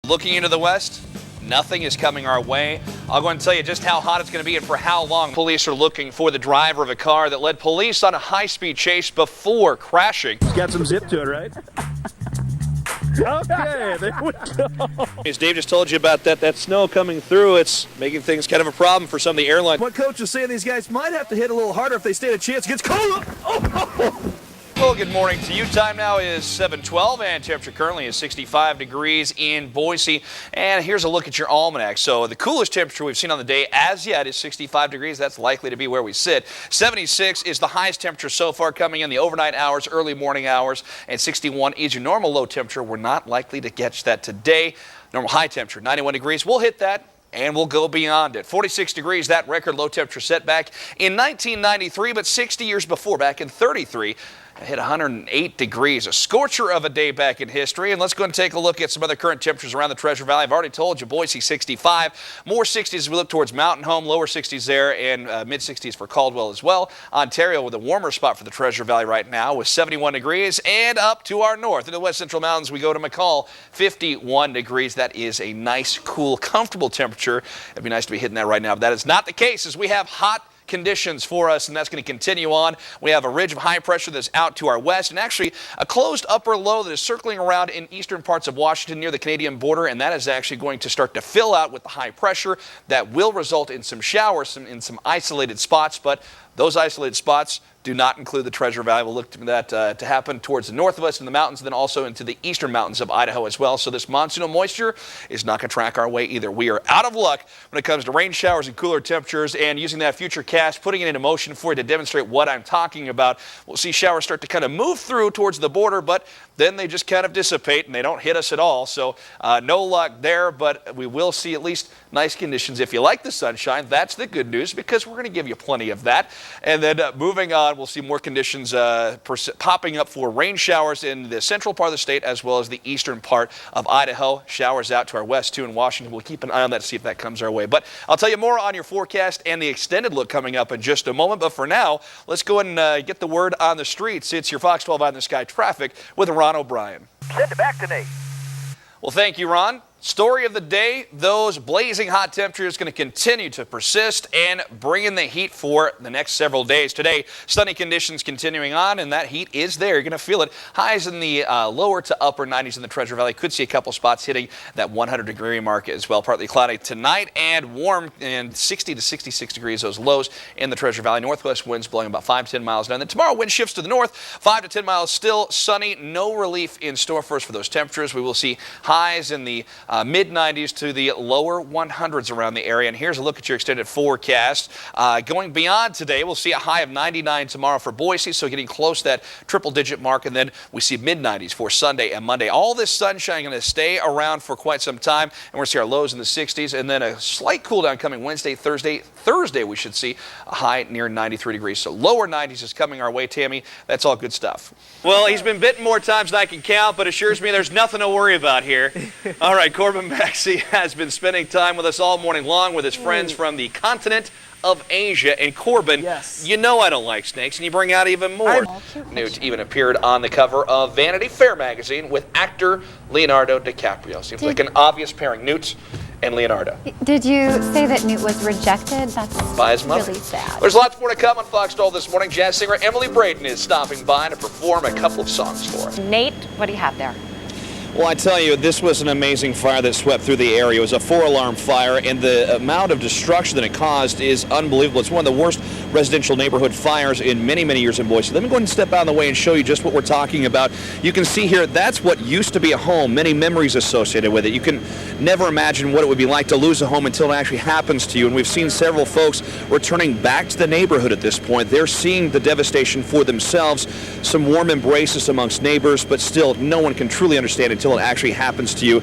Looking into the west, nothing is coming our way. I'll go and tell you just how hot it's going to be and for how long. Police are looking for the driver of a car that led police on a high-speed chase before crashing. Got some zip to it, right? Okay, there we go. As Dave just told you about that snow coming through, it's making things kind of a problem for some of the airlines. What coach is saying, these guys might have to hit a little harder if they stand a chance. It gets cold. Oh. Well, good morning to you. Time now is 7:12 and temperature currently is 65 degrees in Boise. And here's a look at your almanac. So the coolest temperature we've seen on the day as yet is 65 degrees. That's likely to be where we sit. 76 is the highest temperature so far coming in the overnight hours, early morning hours, and 61 is your normal low temperature. We're not likely to catch that today. Normal high temperature, 91 degrees. We'll hit that. And we'll go beyond it. 46 degrees, that record low temperature set back in 1993, but 60 years before, back in 33. It hit 108 degrees, a scorcher of a day back in history. And let's go and take a look at some other current temperatures around the Treasure Valley. I've already told you, Boise 65, more 60s as we look towards Mountain Home, lower 60s there, and mid 60s for Caldwell as well. Ontario with a warmer spot for the Treasure Valley right now with 71 degrees, and up to our north in the West Central Mountains we go to McCall, 51 degrees. That is a nice, cool, comfortable temperature. It'd be nice to be hitting that right now, but that is not the case as we have hot conditions for us, and that's going to continue on. We have a ridge of high pressure that's out to our west, and actually a closed upper low that is circling around in eastern parts of Washington near the Canadian border, and that is actually going to start to fill out with the high pressure. That will result in some showers in some isolated spots, but those isolated spots do not include the Treasure Valley. We'll look to that to happen towards the north of us in the mountains, and then also into the eastern mountains of Idaho as well. So this monsoonal moisture is not going to track our way either. We are out of luck when it comes to rain showers and cooler temperatures, and using that futurecast, putting it into motion for you to demonstrate what I'm talking about. We'll see showers start to kind of move through towards the border, but then they just kind of dissipate and they don't hit us at all. So no luck there, but we will see at least nice conditions. If you like the sunshine, that's the good news, because we're going to give you plenty of that. And then moving on, we'll see more conditions popping up for rain showers in the central part of the state as well as the eastern part of Idaho. Showers out to our west too in Washington. We'll keep an eye on that to see if that comes our way. But I'll tell you more on your forecast and the extended look coming up in just a moment. But for now, let's go and get the word on the streets. It's your Fox 12 Eye in the Sky traffic with Ron O'Brien. Send it back to Nate. Well, thank you, Ron. Story of the day, those blazing hot temperatures going to continue to persist and bring in the heat for the next several days. Today, sunny conditions continuing on, and that heat is there. You're going to feel it. Highs in the lower to upper 90s in the Treasure Valley. Could see a couple spots hitting that 100-degree mark as well. Partly cloudy tonight and warm, and 60 to 66 degrees, those lows in the Treasure Valley. Northwest winds blowing about 5 to 10 miles an hour. And then tomorrow, wind shifts to the north, 5 to 10 miles, still sunny. No relief in store for us for those temperatures. We will see highs in the mid-90s to the lower 100s around the area. And here's a look at your extended forecast. Going beyond today, we'll see a high of 99 tomorrow for Boise, so getting close to that triple-digit mark. And then we see mid-90s for Sunday and Monday. All this sunshine going to stay around for quite some time, and we're going to see our lows in the 60s, and then a slight cool down coming Wednesday, Thursday. Thursday, we should see a high near 93 degrees. So lower 90s is coming our way, Tammy. That's all good stuff. Well, he's been bitten more times than I can count, but assures me there's nothing to worry about here. All right, Corbin Maxey has been spending time with us all morning long with his friends from the continent of Asia. And Corbin, yes, you know I don't like snakes, and you bring out even more. Newt even appeared on the cover of Vanity Fair magazine with actor Leonardo DiCaprio. Seems like an obvious pairing, Newt and Leonardo. Did you say that Newt was rejected? That's by his mother. Really sad. There's lots more to come on Fox 12 this morning. Jazz singer Emily Braden is stopping by to perform a couple of songs for us. Nate, what do you have there? Well, I tell you, this was an amazing fire that swept through the area. It was a 4-alarm fire, and the amount of destruction that it caused is unbelievable. It's one of the worst residential neighborhood fires in many, many years in Boise. Let me go ahead and step out of the way and show you just what we're talking about. You can see here, that's what used to be a home, many memories associated with it. You can never imagine what it would be like to lose a home until it actually happens to you, and we've seen several folks returning back to the neighborhood at this point. They're seeing the devastation for themselves, some warm embraces amongst neighbors, but still, no one can truly understand until it actually happens to you.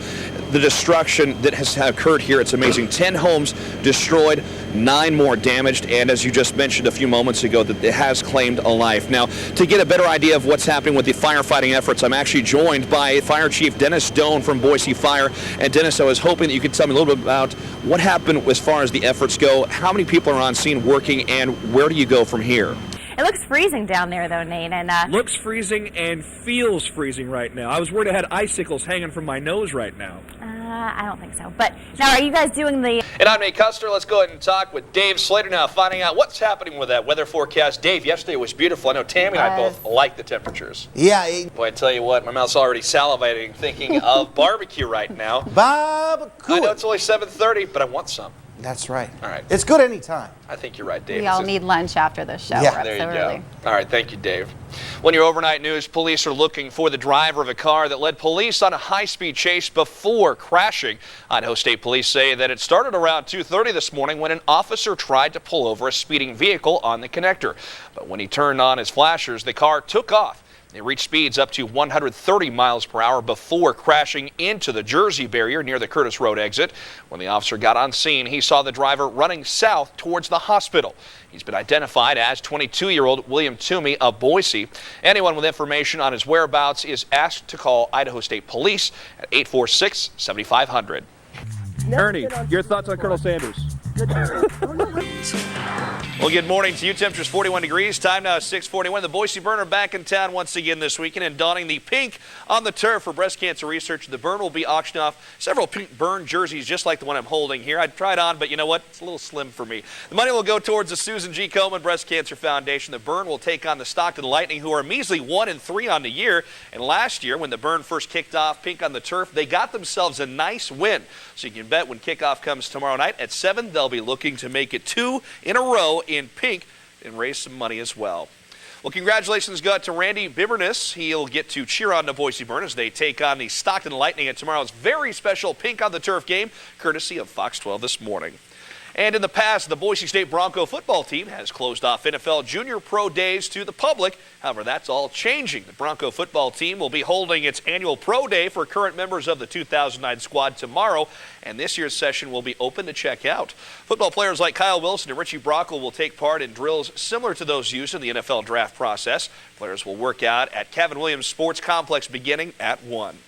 The destruction that has occurred here, it's amazing. 10 homes destroyed, 9 more damaged, and as you just mentioned a few moments ago, that it has claimed a life. Now, to get a better idea of what's happening with the firefighting efforts, I'm actually joined by Fire Chief Dennis Doan from Boise Fire. And Dennis, I was hoping that you could tell me a little bit about what happened as far as the efforts go, how many people are on scene working, and where do you go from here? It looks freezing down there, though, Nate. And looks freezing and feels freezing right now. I was worried I had icicles hanging from my nose right now. I don't think so. But now, are you guys doing the... And I'm Nate Custer. Let's go ahead and talk with Dave Slater now, finding out what's happening with that weather forecast. Dave, yesterday was beautiful. I know Tammy and I both like the temperatures. Yeah. Boy, I tell you what, my mouth's already salivating thinking of barbecue right now. Barbecue. I know it's only 7:30, but I want some. That's right. All right. It's good anytime. I think you're right, Dave. We all need lunch after this show. Yeah. We're up There you so go. early. All right, thank you, Dave. When your overnight news, police are looking for the driver of a car that led police on a high-speed chase before crashing. Idaho State Police say that it started around 2:30 this morning when an officer tried to pull over a speeding vehicle on the connector. But when he turned on his flashers, the car took off. It reached speeds up to 130 miles per hour before crashing into the Jersey barrier near the Curtis Road exit. When the officer got on scene, he saw the driver running south towards the hospital. He's been identified as 22-year-old William Toomey of Boise. Anyone with information on his whereabouts is asked to call Idaho State Police at 846-7500. Ernie, your thoughts on Colonel Sanders? Well, good morning to you. Temperatures 41 degrees. Time now is 6:41. The Boise Burn are back in town once again this weekend and donning the pink on the turf for breast cancer research. The Burn will be auctioning off several pink Burn jerseys just like the one I'm holding here. I'd try it on, but you know what? It's a little slim for me. The money will go towards the Susan G. Komen Breast Cancer Foundation. The Burn will take on the Stockton Lightning, who are a measly 1-3 on the year. And last year, when the Burn first kicked off pink on the turf, they got themselves a nice win. So you can bet when kickoff comes tomorrow night at 7, they'll be looking to make it 2 in a row in pink and raise some money as well. Well, congratulations go out to Randy Bibberness. He'll get to cheer on the Boise Burn as they take on the Stockton Lightning at tomorrow's very special Pink on the Turf game, courtesy of Fox 12 this morning. And in the past, the Boise State Bronco football team has closed off NFL Junior Pro Days to the public. However, that's all changing. The Bronco football team will be holding its annual Pro Day for current members of the 2009 squad tomorrow, and this year's session will be open to check out. Football players like Kyle Wilson and Richie Brockle will take part in drills similar to those used in the NFL draft process. Players will work out at Kevin Williams Sports Complex beginning at 1.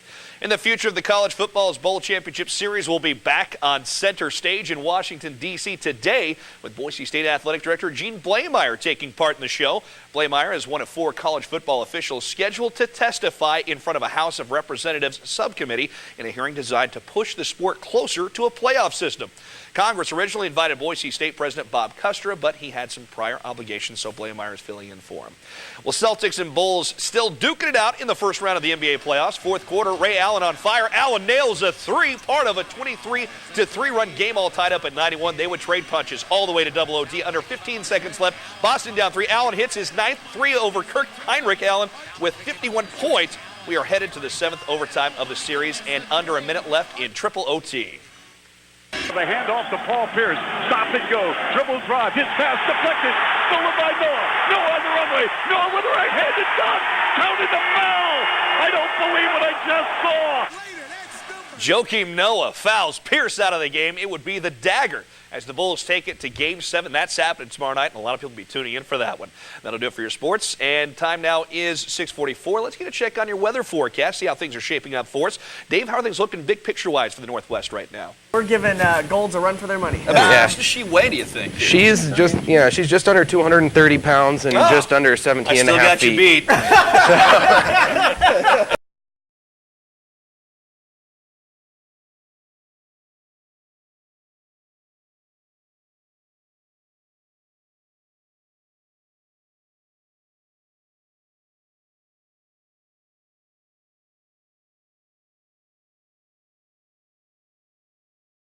In the future of the College Football's Bowl Championship Series will be back on center stage in Washington, D.C. today with Boise State Athletic Director Gene Blameyer taking part in the show. Blameyer is one of 4 college football officials scheduled to testify in front of a House of Representatives subcommittee in a hearing designed to push the sport closer to a playoff system. Congress originally invited Boise State President Bob Custra, but he had some prior obligations, so Blameyer is filling in for him. Well, Celtics and Bulls still duking it out in the first round of the NBA playoffs. Fourth quarter, Ray Allen on fire. Allen nails a 3, part of a 23-3 run game, all tied up at 91. They would trade punches all the way to double OT. Under 15 seconds left, Boston down 3. Allen hits his 9th 3 over Kirk Heinrich. Allen with 51 points. We are headed to the 7th overtime of the series and under a minute left in triple OT. The handoff to Paul Pierce. Stop and go. Dribble drive. His pass deflected. Stolen by Noah. Noah on the runway. Noah with the right hand. It's done. Counted the foul. I don't believe what I just saw. Joakim Noah fouls Pierce out of the game. It would be the dagger as the Bulls take it to Game 7. That's happening tomorrow night, and a lot of people will be tuning in for that one. That'll do it for your sports, and time now is 6:44. Let's get a check on your weather forecast, see how things are shaping up for us. Dave, how are things looking big picture-wise for the Northwest right now? We're giving Golds a run for their money. How much does she weigh, do you think? She's just under 230 pounds and just under 17 and a half feet. I still got you beat.